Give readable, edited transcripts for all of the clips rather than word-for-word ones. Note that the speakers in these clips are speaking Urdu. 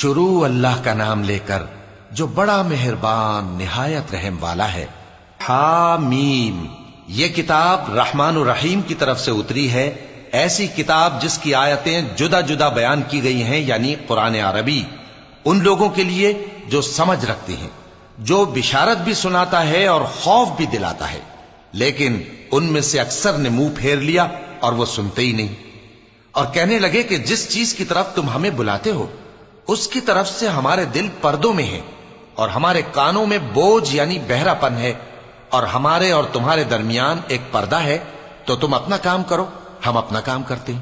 شروع اللہ کا نام لے کر جو بڑا مہربان نہایت رحم والا ہے۔ حامیم، یہ کتاب رحمان الرحیم کی طرف سے اتری ہے، ایسی کتاب جس کی آیتیں جدا جدا بیان کی گئی ہیں، یعنی قرآن عربی، ان لوگوں کے لیے جو سمجھ رکھتے ہیں، جو بشارت بھی سناتا ہے اور خوف بھی دلاتا ہے، لیکن ان میں سے اکثر نے منہ پھیر لیا اور وہ سنتے ہی نہیں، اور کہنے لگے کہ جس چیز کی طرف تم ہمیں بلاتے ہو اس کی طرف سے ہمارے دل پردوں میں ہیں اور ہمارے کانوں میں بوجھ یعنی بہرا پن ہے، اور ہمارے اور تمہارے درمیان ایک پردہ ہے، تو تم اپنا کام کرو، ہم اپنا کام کرتے ہیں۔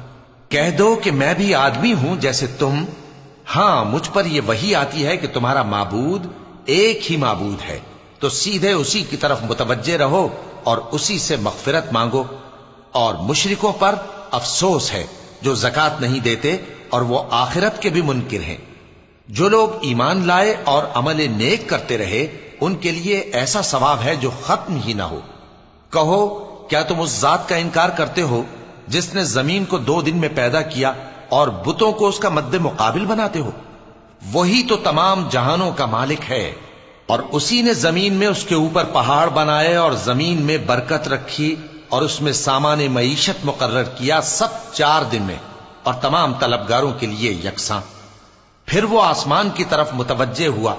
کہہ دو کہ میں بھی آدمی ہوں جیسے تم، ہاں مجھ پر یہ وحی آتی ہے کہ تمہارا معبود ایک ہی معبود ہے، تو سیدھے اسی کی طرف متوجہ رہو اور اسی سے مغفرت مانگو۔ اور مشرکوں پر افسوس ہے جو زکوٰۃ نہیں دیتے اور وہ آخرت کے بھی منکر ہیں۔ جو لوگ ایمان لائے اور عمل نیک کرتے رہے ان کے لیے ایسا ثواب ہے جو ختم ہی نہ ہو۔ کہو کیا تم اس ذات کا انکار کرتے ہو جس نے زمین کو 2 دن میں پیدا کیا اور بتوں کو اس کا مد مقابل بناتے ہو؟ وہی تو تمام جہانوں کا مالک ہے، اور اسی نے زمین میں اس کے اوپر پہاڑ بنائے اور زمین میں برکت رکھی اور اس میں سامان معیشت مقرر کیا، سب 4 دن میں، اور تمام طلبگاروں کے لیے یکساں۔ پھر وہ آسمان کی طرف متوجہ ہوا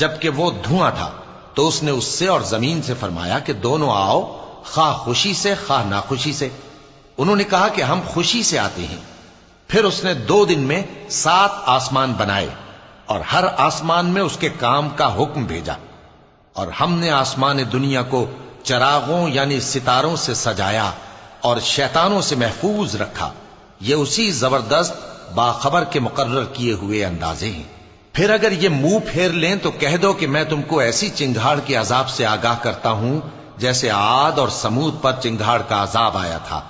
جبکہ وہ دھواں تھا، تو اس نے اس سے اور زمین سے فرمایا کہ دونوں آؤ، خواہ خوشی سے خواہ ناخوشی سے۔ انہوں نے کہا کہ ہم خوشی سے آتے ہیں۔ پھر اس نے 2 دن میں 7 آسمان بنائے اور ہر آسمان میں اس کے کام کا حکم بھیجا، اور ہم نے آسمان دنیا کو چراغوں یعنی ستاروں سے سجایا اور شیطانوں سے محفوظ رکھا۔ یہ اسی زبردست باخبر کے مقرر کیے ہوئے اندازے ہیں۔ پھر اگر یہ منہ پھیر لیں تو کہہ دو کہ میں تم کو ایسی چنگھاڑ کے عذاب سے آگاہ کرتا ہوں جیسے عاد اور سمود پر چنگھاڑ کا عذاب آیا تھا،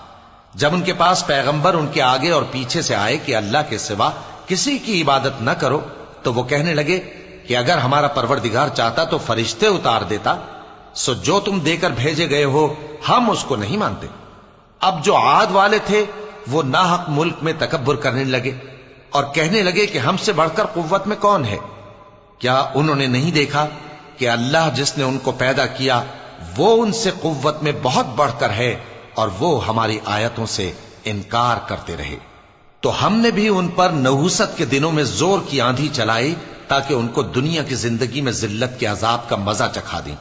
جب ان کے پاس پیغمبر ان کے آگے اور پیچھے سے آئے کہ اللہ کے سوا کسی کی عبادت نہ کرو، تو وہ کہنے لگے کہ اگر ہمارا پروردگار چاہتا تو فرشتے اتار دیتا، سو جو تم دے کر بھیجے گئے ہو ہم اس کو نہیں مانتے۔ اب جو عاد والے تھے وہ ناحق ملک میں تکبر کرنے لگے اور کہنے لگے کہ ہم سے بڑھ کر قوت میں کون ہے؟ کیا انہوں نے نہیں دیکھا کہ اللہ جس نے ان کو پیدا کیا وہ ان سے قوت میں بہت بڑھ کر ہے، اور وہ ہماری آیتوں سے انکار کرتے رہے۔ تو ہم نے بھی ان پر نحوست کے دنوں میں زور کی آندھی چلائی تاکہ ان کو دنیا کی زندگی میں ذلت کے عذاب کا مزہ چکھا دیں،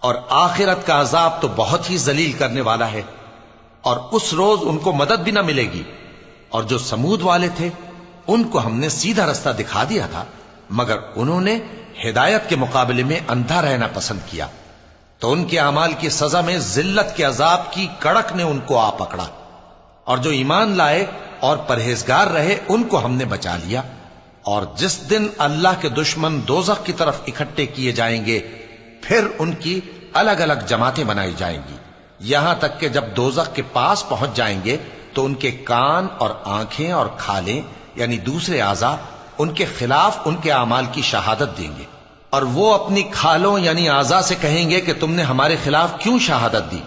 اور آخرت کا عذاب تو بہت ہی ذلیل کرنے والا ہے، اور اس روز ان کو مدد بھی نہ ملے گی۔ اور جو سمود والے تھے ان کو ہم نے سیدھا رستہ دکھا دیا تھا، مگر انہوں نے ہدایت کے مقابلے میں اندھا رہنا پسند کیا، تو ان کے اعمال کی سزا میں ذلت کے عذاب کی کڑک نے ان کو آ پکڑا۔ اور جو ایمان لائے اور پرہیزگار رہے ان کو ہم نے بچا لیا۔ اور جس دن اللہ کے دشمن دوزخ کی طرف اکٹھے کیے جائیں گے پھر ان کی الگ الگ جماعتیں بنائی جائیں گی، یہاں تک کہ جب دوزخ کے پاس پہنچ جائیں گے تو ان کے کان اور آنکھیں اور کھالیں یعنی دوسرے اعضاء ان کے خلاف ان کے اعمال کی شہادت دیں گے، اور وہ اپنی کھالوں یعنی اعضاء سے کہیں گے کہ تم نے ہمارے خلاف کیوں شہادت دی؟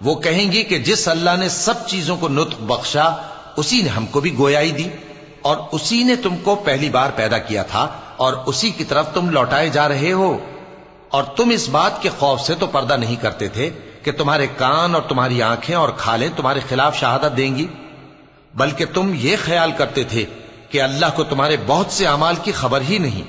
وہ کہیں گی کہ جس اللہ نے سب چیزوں کو نطق بخشا اسی نے ہم کو بھی گویائی دی، اور اسی نے تم کو پہلی بار پیدا کیا تھا اور اسی کی طرف تم لوٹائے جا رہے ہو۔ اور تم اس بات کے خوف سے تو پردہ نہیں کرتے تھے کہ تمہارے کان اور تمہاری آنکھیں اور کھالیں تمہارے خلاف شہادت دیں گی، بلکہ تم یہ خیال کرتے تھے کہ اللہ کو تمہارے بہت سے اعمال کی خبر ہی نہیں،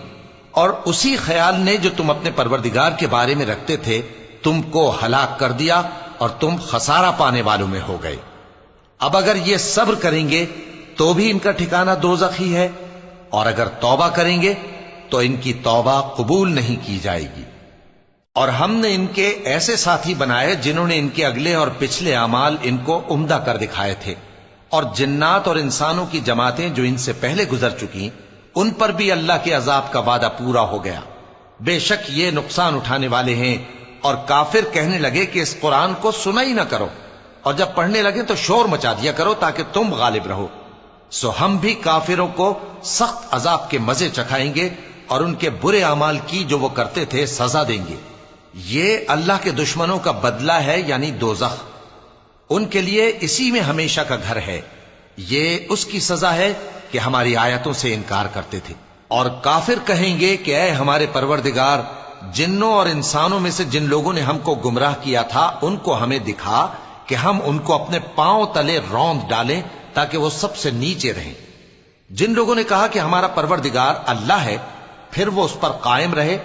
اور اسی خیال نے جو تم اپنے پروردگار کے بارے میں رکھتے تھے تم کو ہلاک کر دیا اور تم خسارہ پانے والوں میں ہو گئے۔ اب اگر یہ صبر کریں گے تو بھی ان کا ٹھکانہ دوزخ ہی ہے، اور اگر توبہ کریں گے تو ان کی توبہ قبول نہیں کی جائے گی۔ اور ہم نے ان کے ایسے ساتھی بنائے جنہوں نے ان کے اگلے اور پچھلے اعمال ان کو عمدہ کر دکھائے تھے، اور جنات اور انسانوں کی جماعتیں جو ان سے پہلے گزر چکی ان پر بھی اللہ کے عذاب کا وعدہ پورا ہو گیا۔ بے شک یہ نقصان اٹھانے والے ہیں۔ اور کافر کہنے لگے کہ اس قرآن کو سنا ہی نہ کرو، اور جب پڑھنے لگے تو شور مچا دیا کرو تاکہ تم غالب رہو۔ سو ہم بھی کافروں کو سخت عذاب کے مزے چکھائیں گے اور ان کے برے اعمال کی جو وہ کرتے تھے سزا دیں گے۔ یہ اللہ کے دشمنوں کا بدلہ ہے یعنی دوزخ، ان کے لیے اسی میں ہمیشہ کا گھر ہے۔ یہ اس کی سزا ہے کہ ہماری آیتوں سے انکار کرتے تھے۔ اور کافر کہیں گے کہ اے ہمارے پروردگار، جنوں اور انسانوں میں سے جن لوگوں نے ہم کو گمراہ کیا تھا ان کو ہمیں دکھا کہ ہم ان کو اپنے پاؤں تلے روند ڈالیں تاکہ وہ سب سے نیچے رہیں۔ جن لوگوں نے کہا کہ ہمارا پروردگار اللہ ہے، پھر وہ اس پر قائم رہے،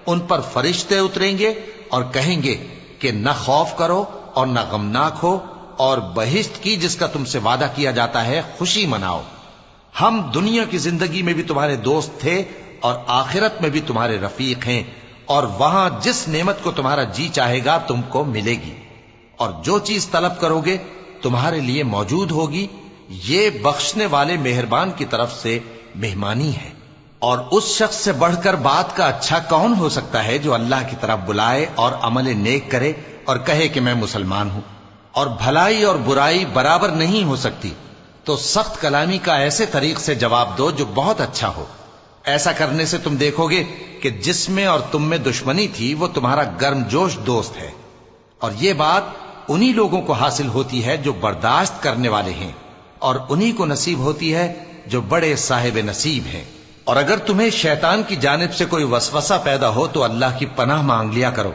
ان پر فرشتے اتریں گے اور کہیں گے کہ نہ خوف کرو اور نہ غمناک ہو، اور بہشت کی جس کا تم سے وعدہ کیا جاتا ہے خوشی مناؤ۔ ہم دنیا کی زندگی میں بھی تمہارے دوست تھے اور آخرت میں بھی تمہارے رفیق ہیں، اور وہاں جس نعمت کو تمہارا جی چاہے گا تم کو ملے گی، اور جو چیز طلب کرو گے تمہارے لیے موجود ہوگی۔ یہ بخشنے والے مہربان کی طرف سے مہمانی ہے۔ اور اس شخص سے بڑھ کر بات کا اچھا کون ہو سکتا ہے جو اللہ کی طرف بلائے اور عمل نیک کرے اور کہے کہ میں مسلمان ہوں۔ اور بھلائی اور برائی برابر نہیں ہو سکتی، تو سخت کلامی کا ایسے طریق سے جواب دو جو بہت اچھا ہو۔ ایسا کرنے سے تم دیکھو گے کہ جس میں اور تم میں دشمنی تھی وہ تمہارا گرم جوش دوست ہے، اور یہ بات انہی لوگوں کو حاصل ہوتی ہے جو برداشت کرنے والے ہیں، اور انہی کو نصیب ہوتی ہے جو بڑے صاحب نصیب ہیں۔ اور اگر تمہیں شیطان کی جانب سے کوئی وسوسہ پیدا ہو تو اللہ کی پناہ مانگ لیا کرو،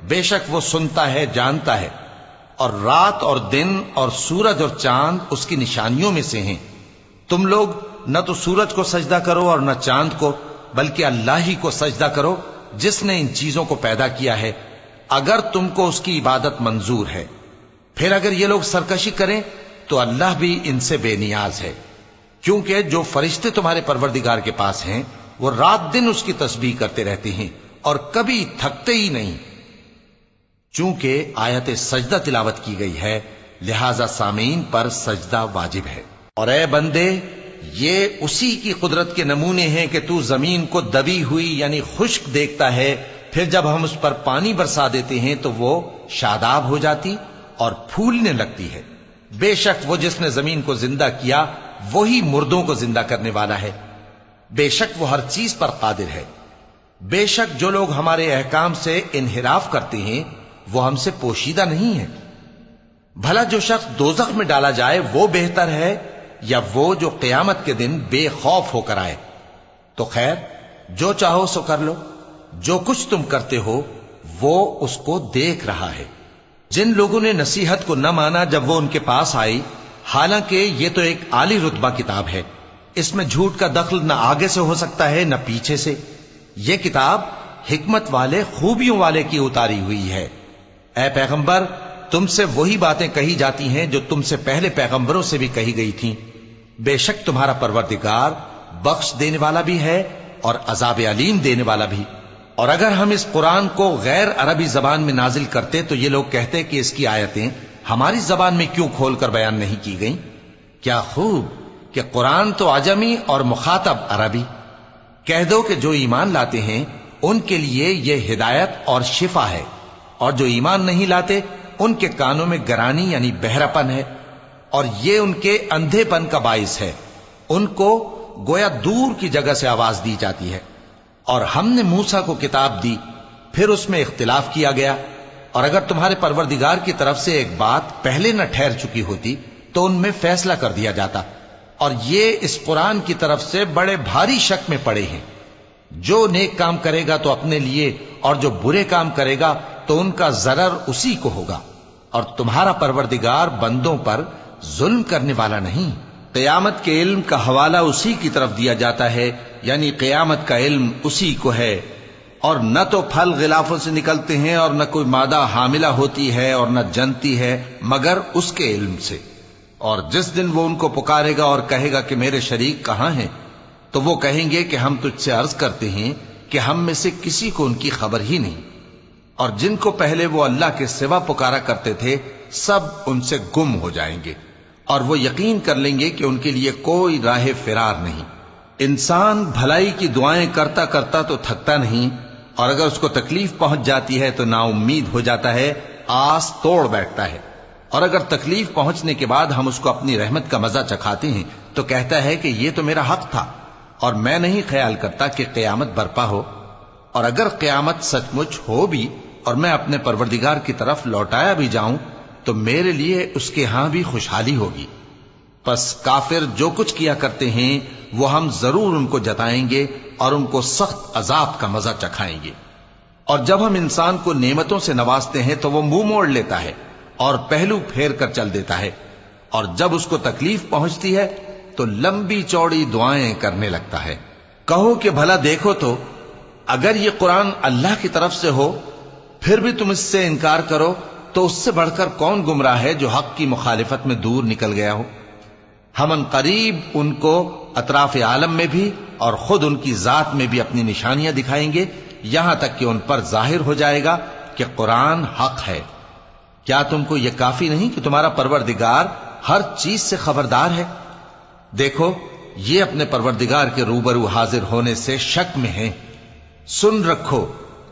بے شک وہ سنتا ہے، جانتا ہے۔ اور رات اور دن اور سورج اور چاند اس کی نشانیوں میں سے ہیں۔ تم لوگ نہ تو سورج کو سجدہ کرو اور نہ چاند کو، بلکہ اللہ ہی کو سجدہ کرو جس نے ان چیزوں کو پیدا کیا ہے، اگر تم کو اس کی عبادت منظور ہے۔ پھر اگر یہ لوگ سرکشی کریں تو اللہ بھی ان سے بے نیاز ہے، کیونکہ جو فرشتے تمہارے پروردگار کے پاس ہیں وہ رات دن اس کی تسبیح کرتے رہتے ہیں اور کبھی تھکتے ہی نہیں۔ چونکہ آیت سجدہ تلاوت کی گئی ہے لہذا سامعین پر سجدہ واجب ہے۔ اور اے بندے، یہ اسی کی قدرت کے نمونے ہیں کہ تو زمین کو دبی ہوئی یعنی خشک دیکھتا ہے، پھر جب ہم اس پر پانی برسا دیتے ہیں تو وہ شاداب ہو جاتی اور پھولنے لگتی ہے۔ بے شک وہ جس نے زمین کو زندہ کیا وہی مردوں کو زندہ کرنے والا ہے، بے شک وہ ہر چیز پر قادر ہے۔ بے شک جو لوگ ہمارے احکام سے انحراف کرتے ہیں وہ ہم سے پوشیدہ نہیں ہے۔ بھلا جو شخص دوزخ میں ڈالا جائے وہ بہتر ہے یا وہ جو قیامت کے دن بے خوف ہو کر آئے؟ تو خیر، جو چاہو سو کر لو، جو کچھ تم کرتے ہو وہ اس کو دیکھ رہا ہے۔ جن لوگوں نے نصیحت کو نہ مانا جب وہ ان کے پاس آئی، حالانکہ یہ تو ایک عالی رتبہ کتاب ہے، اس میں جھوٹ کا دخل نہ آگے سے ہو سکتا ہے نہ پیچھے سے۔ یہ کتاب حکمت والے، خوبیوں والے کی اتاری ہوئی ہے۔ اے پیغمبر، تم سے وہی باتیں کہی جاتی ہیں جو تم سے پہلے پیغمبروں سے بھی کہی گئی تھیں۔ بے شک تمہارا پروردگار بخش دینے والا بھی ہے اور عذاب علیم دینے والا بھی۔ اور اگر ہم اس قرآن کو غیر عربی زبان میں نازل کرتے تو یہ لوگ کہتے کہ اس کی آیتیں ہماری زبان میں کیوں کھول کر بیان نہیں کی گئیں؟ کیا خوب کہ قرآن تو عجمی اور مخاطب عربی۔ کہہ دو کہ جو ایمان لاتے ہیں ان کے لیے یہ ہدایت اور شفا ہے، اور جو ایمان نہیں لاتے ان کے کانوں میں گرانی یعنی بہرا پن ہے، اور یہ ان کے اندھے پن کا باعث ہے۔ ان کو گویا دور کی جگہ سے آواز دی جاتی ہے۔ اور ہم نے موسیٰ کو کتاب دی، پھر اس میں اختلاف کیا گیا، اور اگر تمہارے پروردگار کی طرف سے ایک بات پہلے نہ ٹھہر چکی ہوتی تو ان میں فیصلہ کر دیا جاتا۔ اور یہ اس قرآن کی طرف سے بڑے بھاری شک میں پڑے ہیں۔ جو نیک کام کرے گا تو اپنے لیے، اور جو برے کام کرے گا تو ان کا ضرر اسی کو ہوگا، اور تمہارا پروردگار بندوں پر ظلم کرنے والا نہیں۔ قیامت کے علم کا حوالہ اسی کی طرف دیا جاتا ہے، یعنی قیامت کا علم اسی کو ہے۔ اور نہ تو پھل غلافوں سے نکلتے ہیں اور نہ کوئی مادہ حاملہ ہوتی ہے اور نہ جنتی ہے مگر اس کے علم سے۔ اور جس دن وہ ان کو پکارے گا اور کہے گا کہ میرے شریک کہاں ہیں، تو وہ کہیں گے کہ ہم تجھ سے عرض کرتے ہیں کہ ہم میں سے کسی کو ان کی خبر ہی نہیں۔ اور جن کو پہلے وہ اللہ کے سوا پکارا کرتے تھے سب ان سے گم ہو جائیں گے، اور وہ یقین کر لیں گے کہ ان کے لیے کوئی راہ فرار نہیں۔ انسان بھلائی کی دعائیں کرتا کرتا تو تھکتا نہیں، اور اگر اس کو تکلیف پہنچ جاتی ہے تو نا امید ہو جاتا ہے، آس توڑ بیٹھتا ہے۔ اور اگر تکلیف پہنچنے کے بعد ہم اس کو اپنی رحمت کا مزہ چکھاتے ہیں تو کہتا ہے کہ یہ تو میرا حق تھا، اور میں نہیں خیال کرتا کہ قیامت برپا ہو۔ اور اگر قیامت سچ مچ ہو بھی اور میں اپنے پروردگار کی طرف لوٹایا بھی جاؤں تو میرے لیے اس کے ہاں بھی خوشحالی ہوگی۔ پس کافر جو کچھ کیا کرتے ہیں وہ ہم ضرور ان کو جتائیں گے اور ان کو سخت عذاب کا مزہ چکھائیں گے۔ اور جب ہم انسان کو نعمتوں سے نوازتے ہیں تو وہ منہ موڑ لیتا ہے اور پہلو پھیر کر چل دیتا ہے، اور جب اس کو تکلیف پہنچتی ہے تو لمبی چوڑی دعائیں کرنے لگتا ہے۔ کہو کہ بھلا دیکھو تو اگر یہ قرآن اللہ کی طرف سے ہو پھر بھی تم اس سے انکار کرو تو اس سے بڑھ کر کون گمراہ ہے جو حق کی مخالفت میں دور نکل گیا ہو۔ ہم ان قریب ان کو اطراف عالم میں بھی اور خود ان کی ذات میں بھی اپنی نشانیاں دکھائیں گے، یہاں تک کہ ان پر ظاہر ہو جائے گا کہ قرآن حق ہے۔ کیا تم کو یہ کافی نہیں کہ تمہارا پروردگار ہر چیز سے خبردار ہے؟ دیکھو یہ اپنے پروردگار کے روبرو حاضر ہونے سے شک میں ہیں۔ سن رکھو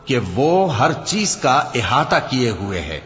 کہ وہ ہر چیز کا احاطہ کیے ہوئے ہے۔